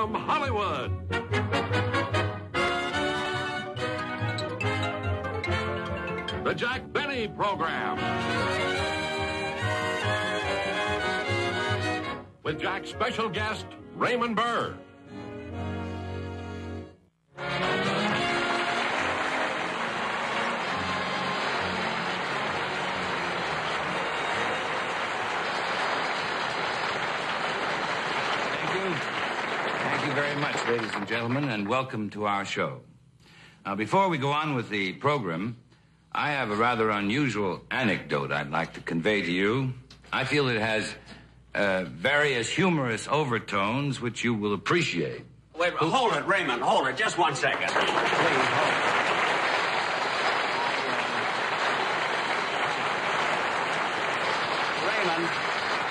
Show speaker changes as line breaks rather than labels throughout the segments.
from Hollywood. The Jack Benny Program. With Jack's special guest, Raymond Burr.
Thank you very much, ladies and gentlemen, and welcome to our show. Now, before we go on with the program, I have a rather unusual anecdote I'd like to convey to you. I feel it has various humorous overtones which you will appreciate.
Wait, hold it, Raymond, hold it. Just 1 second. Please, hold it. Raymond,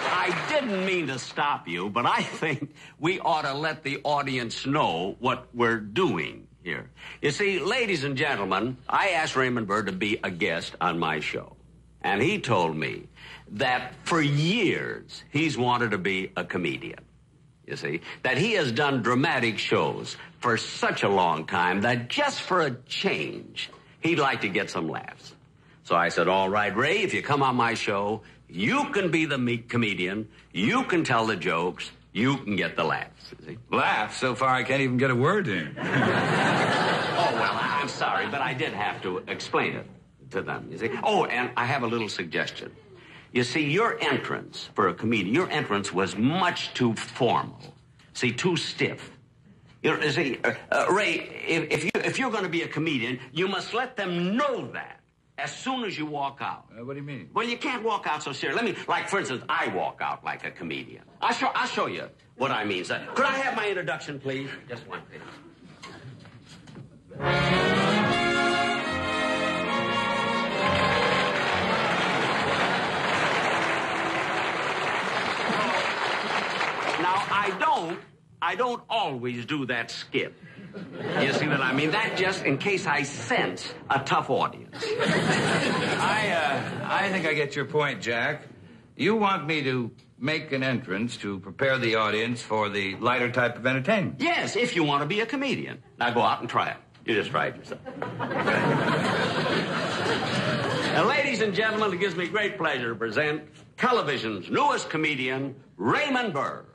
I didn't mean to stop you, but I think we ought to let the audience know what we're doing here. You see, ladies and gentlemen, I asked Raymond Burr to be a guest on my show. And he told me that for years he's wanted to be a comedian. You see, that he has done dramatic shows for such a long time that just for a change, he'd like to get some laughs. So I said, all right, Ray, if you come on my show, you can be the comedian, you can tell the jokes, you can get the laughs. You see?
Laughs? So far I can't even get a word in.
Oh, well, I'm sorry, but I did have to explain it to them, you see. Oh, and I have a little suggestion. You see, your entrance for a comedian, your entrance was much too formal. See, too stiff. You see, Ray, if you're going to be a comedian, you must let them know that as soon as you walk out.
What do you mean?
Well, you can't walk out so serious. Like, for instance, I walk out like a comedian. I'll show you what I mean. So, could I have my introduction, please? Just one thing. Now, I don't always do that skip. You see what I mean? That just in case I sense a tough audience.
I think I get your point, Jack. You want me to make an entrance to prepare the audience for the lighter type of entertainment?
Yes, if you want to be a comedian. Now go out and try it. You just try it yourself. Now, ladies and gentlemen, it gives me great pleasure to present television's newest comedian, Raymond Burr.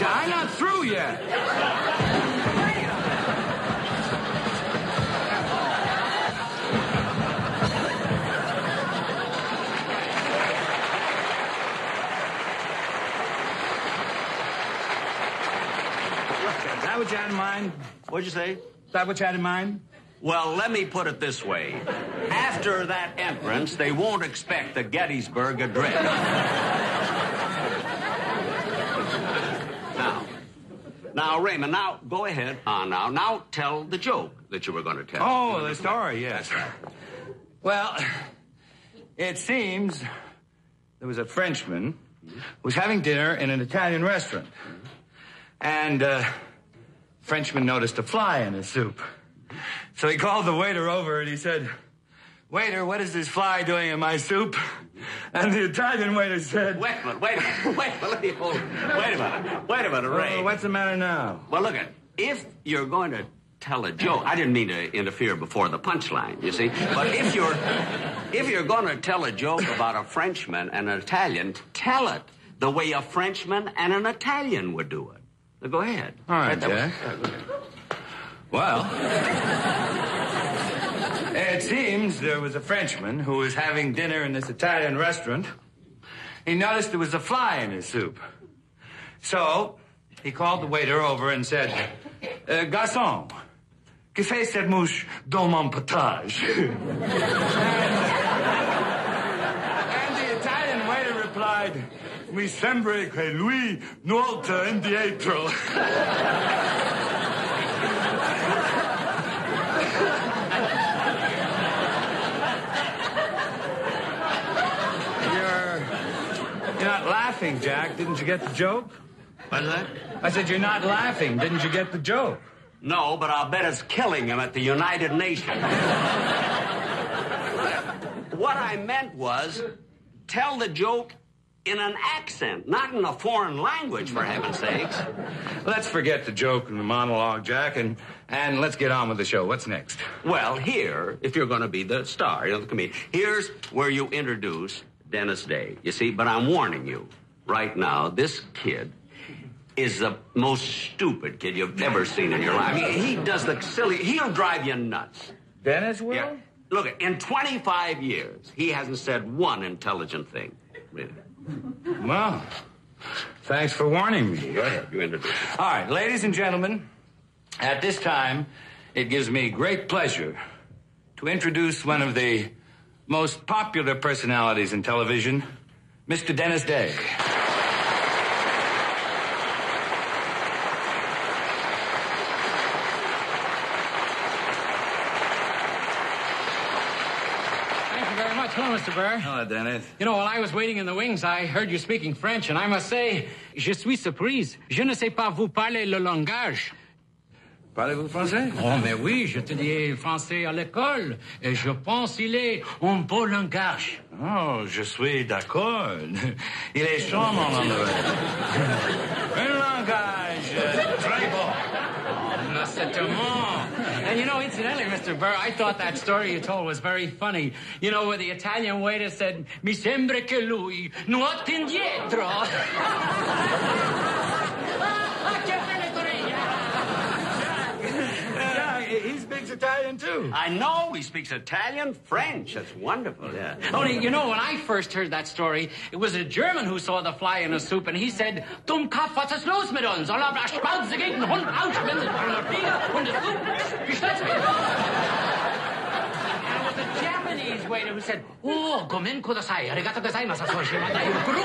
I'm not through yet. Is that what you had in mind?
What'd you say?
Is that what you had in mind?
Well, let me put it this way. After that entrance, they won't expect the Gettysburg Address. Now, Raymond, now, go ahead on now. Now, tell the joke that you were going to tell.
Oh, the story, yes. Well, it seems there was a Frenchman who was having dinner in an Italian restaurant. And Frenchman noticed a fly in his soup. So he called the waiter over and he said, "Waiter, what is this fly doing in my soup?" And the Italian waiter said...
Wait a minute, let me hold it. Wait a minute, Ray.
What's the matter now?
Well, look, if you're going to tell a joke, I didn't mean to interfere before the punchline, you see, but if you're going to tell a joke about a Frenchman and an Italian, tell it the way a Frenchman and an Italian would do it. So go ahead.
All right, Jack. Well... It seems there was a Frenchman who was having dinner in this Italian restaurant. He noticed there was a fly in his soup. So he called the waiter over and said, "Garçon, que fait cette mouche dans mon potage?" And the Italian waiter replied, Mi sembra che lui nuota indietro. You're not laughing, Jack. Didn't you get the joke?
What's that?
I said, you're not laughing. Didn't you get the joke?
No, but I'll bet it's killing him at the United Nations. What I meant was, tell the joke in an accent, not in a foreign language, for heaven's sakes.
Let's forget the joke and the monologue, Jack, and let's get on with the show. What's next?
Well, here, if you're going to be the star, the comedian, here's where you introduce Dennis Day. You see, but I'm warning you, right now, this kid is the most stupid kid you've ever seen in your life. I mean, he does the silly... He'll drive you nuts.
Dennis will?
Yeah. Look, in 25 years, he hasn't said one intelligent thing. Really.
Well, thanks for warning me.
Go ahead. You introduce it.
All right, ladies and gentlemen, at this time, it gives me great pleasure to introduce one of the most popular personalities in television, Mr. Dennis Day.
Hello, Mr. Burr.
Hello, Dennis.
You know, while I was waiting in the wings, I heard you speaking French, and I must say, je suis surprise. Je ne sais pas vous parler le langage.
Parlez-vous français?
Oh, mais oui, je étudiais français à l'école, et je pense qu'il est un beau langage.
Oh, je suis d'accord. Il est charmant, l'anglais. Un langage très beau.
Oh, certainement. And you know, incidentally, Mr. Burr, I thought that story you told was very funny. You know, where the Italian waiter said, mi sembra che lui nuota indietro.
He speaks Italian, too.
I know he speaks Italian, French. That's wonderful, yeah.
Only, you know, when I first heard that story, it was a German who saw the fly in a soup, and he said, Dumm Kopf, was ist los mit uns? Soll aber Spalze gegen Hund ausspinnen von der Fliege und das Soup? Gestellt mir. And it was a Japanese waiter who said, oh, gomen kudasai, arigato gozaimasu, soshimata yukuru.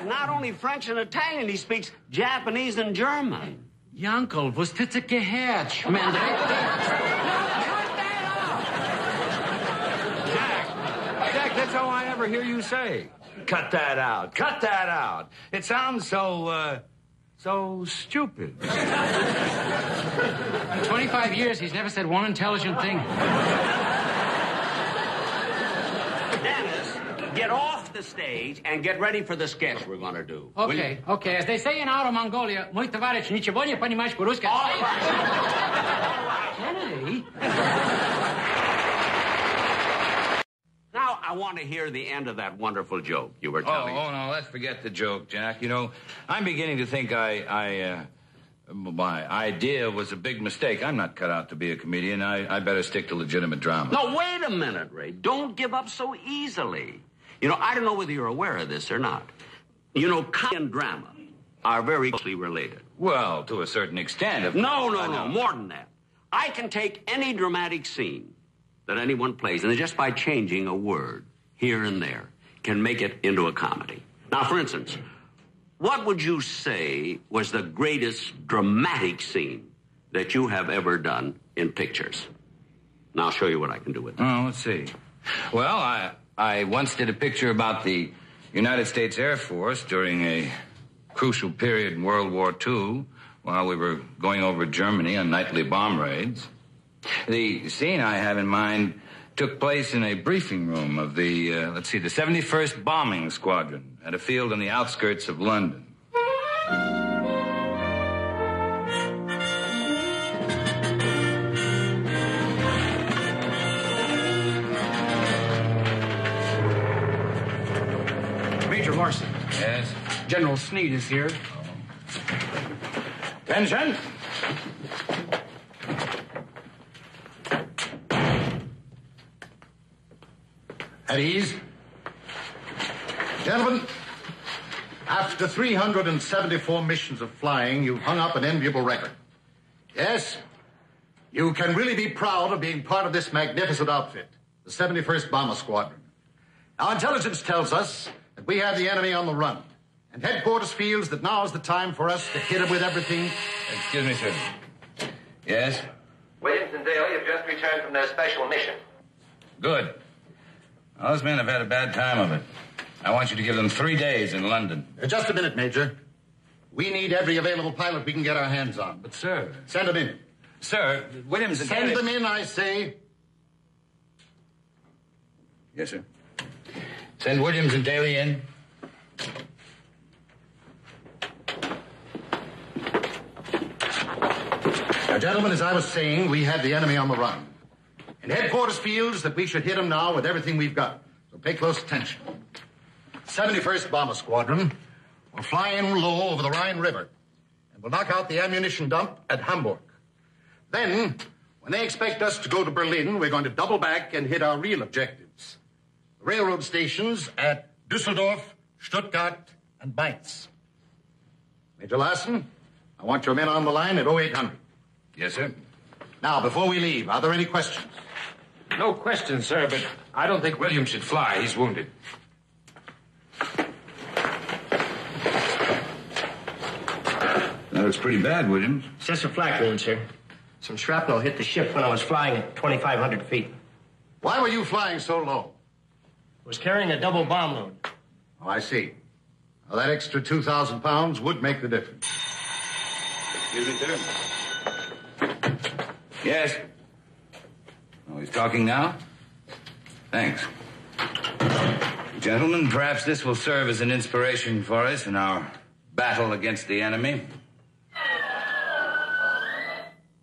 Not only French and Italian, he speaks Japanese and German.
Yankel, was tut it gehört? Schmendrick.
Jack, that's all I ever hear you say. Cut that out. Cut that out. It sounds so stupid.
In 25 years, he's never said one intelligent thing.
Dennis, get off the stage and get ready for the sketch we're going to do.
Okay, okay. As they say in Outer Mongolia, mój towarzysz, niczego nie понимаешь по-русски.
All right.
Kennedy?
Now, I want to hear the end of that wonderful joke you were telling.
Oh, no, let's forget the joke, Jack. You know, I'm beginning to think my idea was a big mistake. I'm not cut out to be a comedian. I better stick to legitimate drama.
No, wait a minute, Ray. Don't give up so easily. You know, I don't know whether you're aware of this or not. You know, comedy and drama are very closely related.
Well, to a certain extent.
No, more than that. I can take any dramatic scene that anyone plays, and just by changing a word here and there, can make it into a comedy. Now, for instance, what would you say was the greatest dramatic scene that you have ever done in pictures? Now, I'll show you what I can do with it.
Oh, let's see. Well, I once did a picture about the United States Air Force during a crucial period in World War II while we were going over Germany on nightly bomb raids. The scene I have in mind took place in a briefing room of the 71st Bombing Squadron at a field on the outskirts of London.
Major Morrison.
Yes?
General Sneed is here.
Attention!
At ease. Gentlemen, after 374 missions of flying, you've hung up an enviable record. Yes, you can really be proud of being part of this magnificent outfit. the 71st Bomber Squadron. Now, intelligence tells us that we have the enemy on the run. And headquarters feels that now is the time for us to hit him with everything.
Excuse me, sir. Yes?
Williams and Daly have just returned from their special mission.
Good. Those men have had a bad time of it. I want you to give them 3 days in London.
Just a minute, Major. We need every available pilot we can get our hands on.
But, sir...
Send them in.
Sir, Williams and
Send
Daly...
them in, I say.
Yes, sir. Send Williams and Daly in.
Now, gentlemen, as I was saying, we have the enemy on the run. And headquarters feels that we should hit him now with everything we've got. So pay close attention. 71st Bomber Squadron will fly in low over the Rhine River and will knock out the ammunition dump at Hamburg. Then, when they expect us to go to Berlin, we're going to double back and hit our real objectives. The railroad stations at Düsseldorf, Stuttgart, and Mainz. Major Larson, I want your men on the line at 0800.
Yes, sir.
Now, before we leave, are there any questions?
No question, sir, but I don't think William should fly. He's wounded.
That looks pretty bad, Williams.
It's just a flak wound, sir. Some shrapnel hit the ship when I was flying at 2,500 feet.
Why were you flying so low?
I was carrying a double bomb load.
Oh, I see. Well, that extra 2,000 pounds would make the difference.
Excuse me, sir. Yes. Oh, he's talking now? Thanks. Gentlemen, perhaps this will serve as an inspiration for us in our battle against the enemy.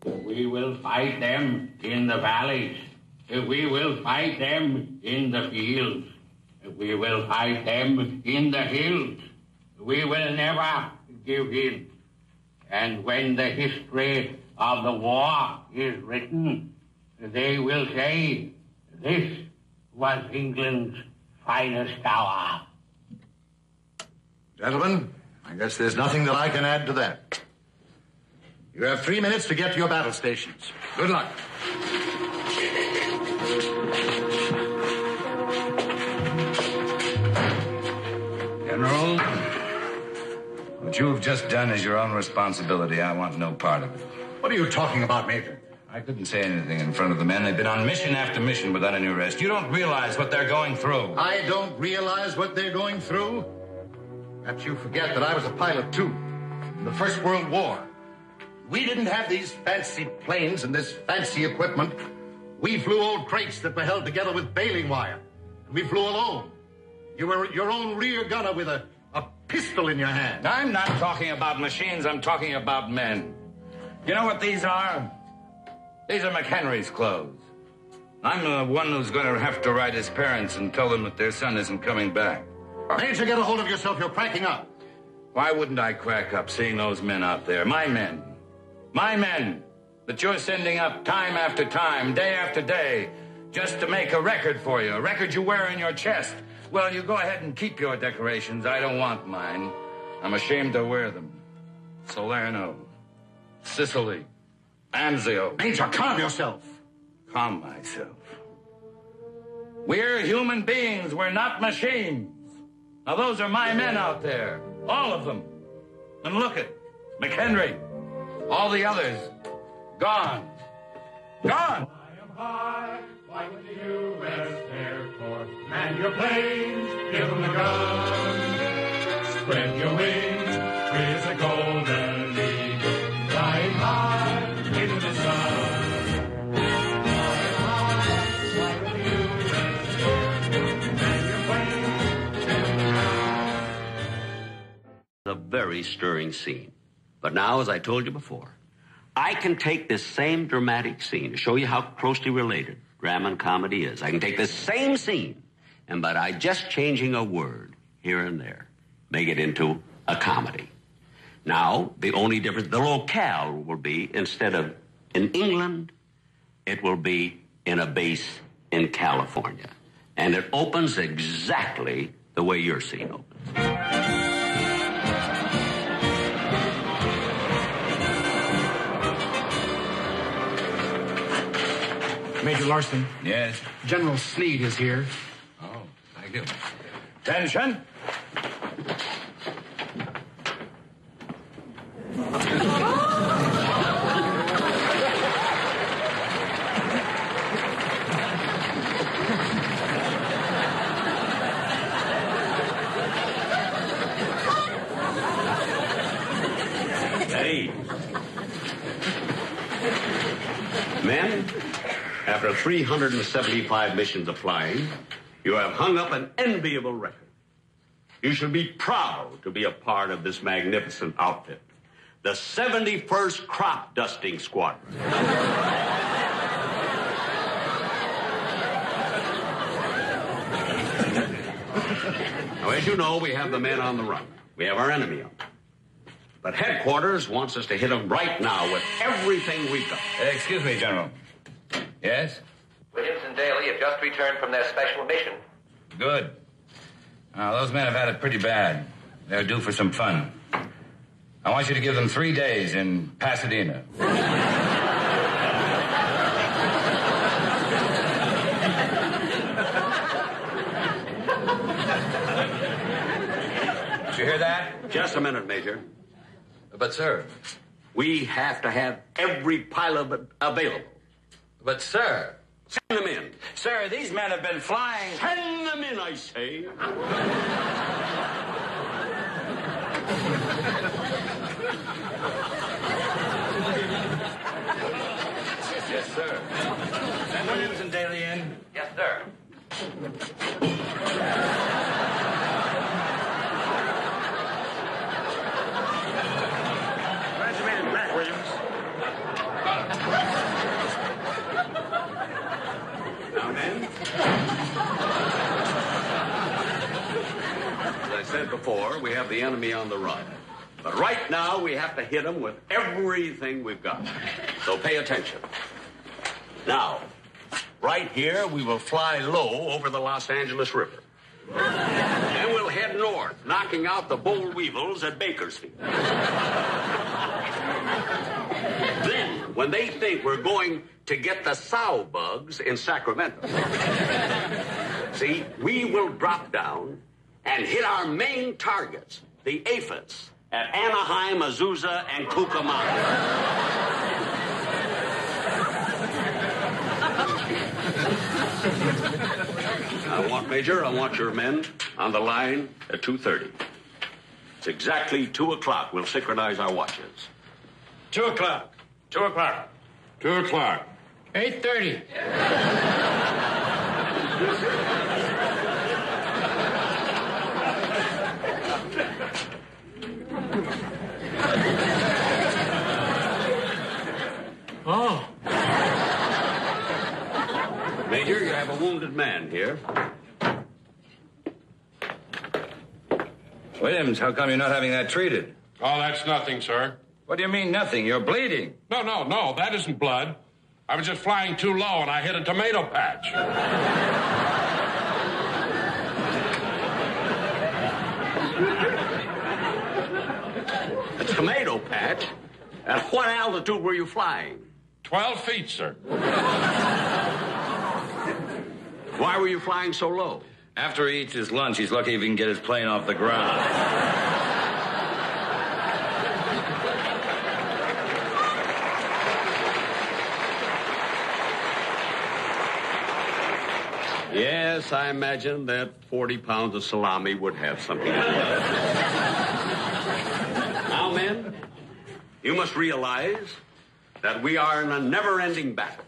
We will fight them in the valleys. We will fight them in the fields. We will fight them in the hills. We will never give in. And when the history of the war is written, they will say, this was England's finest hour.
Gentlemen, I guess there's nothing that I can add to that. You have 3 minutes to get to your battle stations. Good luck.
General, what you have just done is your own responsibility. I want no part of it.
What are you talking about, Major?
I couldn't say anything in front of the men. They've been on mission after mission without any rest. You don't realize what they're going through.
I don't realize what they're going through? Perhaps you forget that I was a pilot, too, in the First World War. We didn't have these fancy planes and this fancy equipment. We flew old crates that were held together with baling wire. We flew alone. You were your own rear gunner with a pistol in your hand.
I'm not talking about machines. I'm talking about men. You know what these are? These are McHenry's clothes. I'm the one who's going to have to write his parents and tell them that their son isn't coming back.
Major, get a hold of yourself. You're cracking up.
Why wouldn't I crack up seeing those men out there? My men. My men that you're sending up time after time, day after day, just to make a record for you, a record you wear in your chest. Well, you go ahead and keep your decorations. I don't want mine. I'm ashamed to wear them. Salerno, Sicily, Anzio.
Major, calm yourself.
Calm myself. We're human beings. We're not machines. Now, those are my men out there. All of them. And look at McHenry. All the others. Gone. Gone.
I am high, fly with the U.S. Air Force. Man your planes, give them the gun. Spread your wings, raise a golden eagle. Flying high into the sun. Fly high, fly with the U.S. Air Force. Man your planes, give them the gun.
A very stirring scene. But now, as I told you before, I can take this same dramatic scene to show you how closely related drama and comedy is. I can take this same scene, and by just changing a word here and there, make it into a comedy. Now, the only difference, the locale will be, instead of in England, it will be in a base in California. And it opens exactly the way your scene opens.
Major Larson.
Yes?
General Sneed is here.
Oh, thank you. Attention.
Hey. Men, after 375 missions of flying, you have hung up an enviable record. You should be proud to be a part of this magnificent outfit, the 71st Crop Dusting Squadron. Now, as you know, we have the men on the run. We have our enemy on. But headquarters wants us to hit them right now with everything we've got.
Excuse me, General. Yes?
Williams and Daly have just returned from their special mission.
Good. Now, those men have had it pretty bad. They're due for some fun. I want you to give them 3 days in Pasadena. Did you hear that?
Just a minute, Major.
But, sir.
We have to have every pilot available.
But, sir.
Send them in.
Sir, these men have been flying.
Send them in, I say.
Yes, sir. Send Williams and Daly in.
Yes, sir.
Graduated Matt Williams.
Now, men. As I said before, we have the enemy on the run. But right now, we have to hit them with everything we've got. So pay attention. Now, right here, we will fly low over the Los Angeles River. Then we'll head north, knocking out the boll weevils at Bakersfield. Then, when they think we're going to get the sow bugs in Sacramento, see, we will drop down and hit our main targets, the aphids, at Anaheim, Azusa, and Cucamonga. I want your men on the line at 2:30. It's exactly 2 o'clock. We'll synchronize our watches.
2 o'clock. 2 o'clock.
2 o'clock.
8:30. Oh.
Major, you have a wounded man here.
Williams, how come you're not having that treated?
Oh, that's nothing, sir.
What do you mean, nothing? You're bleeding.
No, that isn't blood. I was just flying too low and I hit a tomato patch.
A tomato patch? At what altitude were you flying?
12 feet, sir.
Why were you flying so low?
After he eats his lunch, he's lucky if he can get his plane off the ground.
Yes, I imagine that 40 pounds of salami would have something to do with it. Now, men, you must realize that we are in a never-ending battle.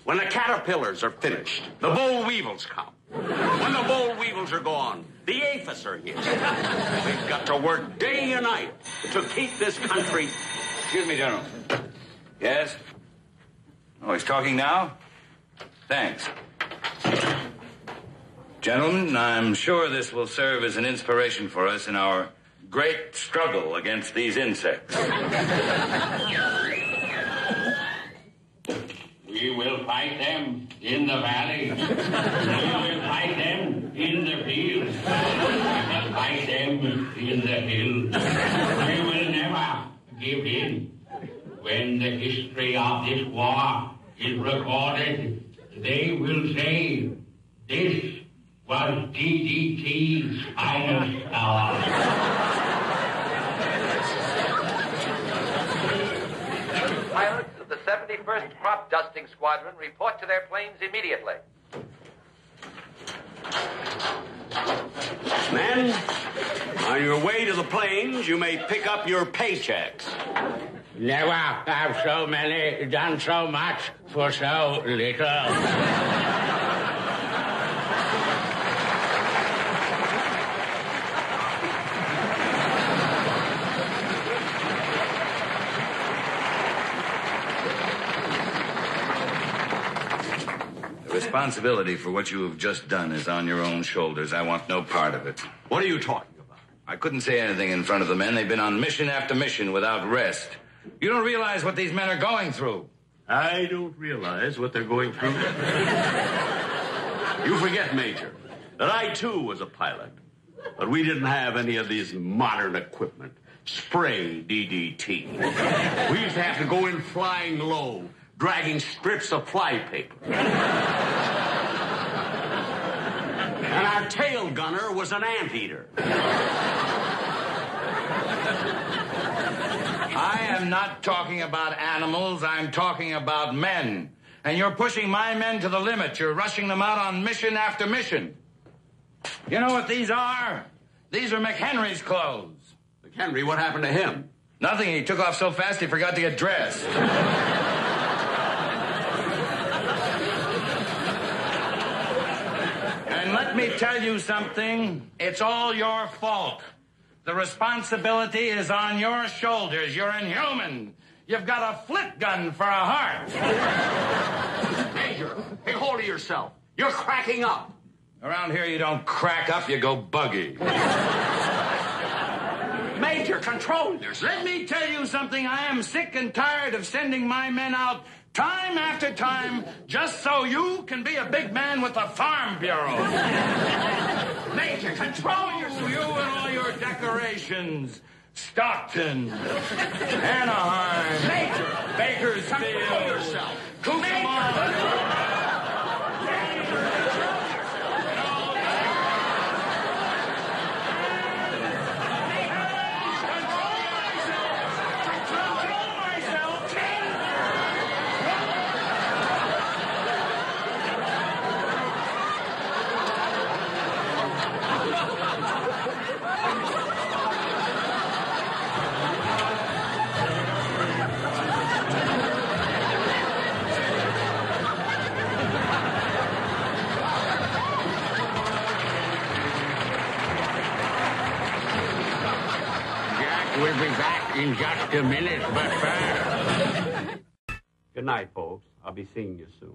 When the caterpillars are finished, the boll weevils come. When the boll weevils are gone, the aphids are here. We've got to work day and night to keep this country...
Excuse me, General. Yes? Oh, he's talking now? Thanks. Gentlemen, I'm sure this will serve as an inspiration for us in our great struggle against these insects.
We will fight them in the valley. We will fight them in the fields. We will fight them in the hills. We will never give in. When the history of this war is recorded, they will say, this was DDT's finest hour.
Pilots of the 71st Crop Dusting Squadron report to their planes immediately.
Men, on your way to the planes, you may pick up your paychecks.
Never have so many done so much for so little.
The responsibility for what you have just done is on your own shoulders. I want no part of it.
What are you talking about?
I couldn't say anything in front of the men. They've been on mission after mission without rest. You don't realize what these men are going through.
I don't realize what they're going through. You forget, Major, that I, too, was a pilot. But we didn't have any of these modern equipment. Spray DDT. We used to have to go in flying low, dragging strips of flypaper. And our tail gunner was an anteater.
I am not talking about animals. I'm talking about men. And you're pushing my men to the limit. You're rushing them out on mission after mission. You know what these are? These are McHenry's clothes.
McHenry, what happened to him?
Nothing. He took off so fast he forgot to get dressed. And let me tell you something. It's all your fault. The responsibility is on your shoulders. You're inhuman. You've got a flit gun for a heart.
Major, take hold of yourself. You're cracking up.
Around here, you don't crack up, you go buggy.
Major, control yourself.
Let me tell you something. I am sick and tired of sending my men out time after time just so you can be a big man with the Farm Bureau.
Major, control yourself.
You and all your decorations. Stockton, Anaheim,
Major,
Bakersfield,
control yourself.
Cucamonga.
We'll be back in just a minute, but first...
Good night, folks. I'll be seeing you soon.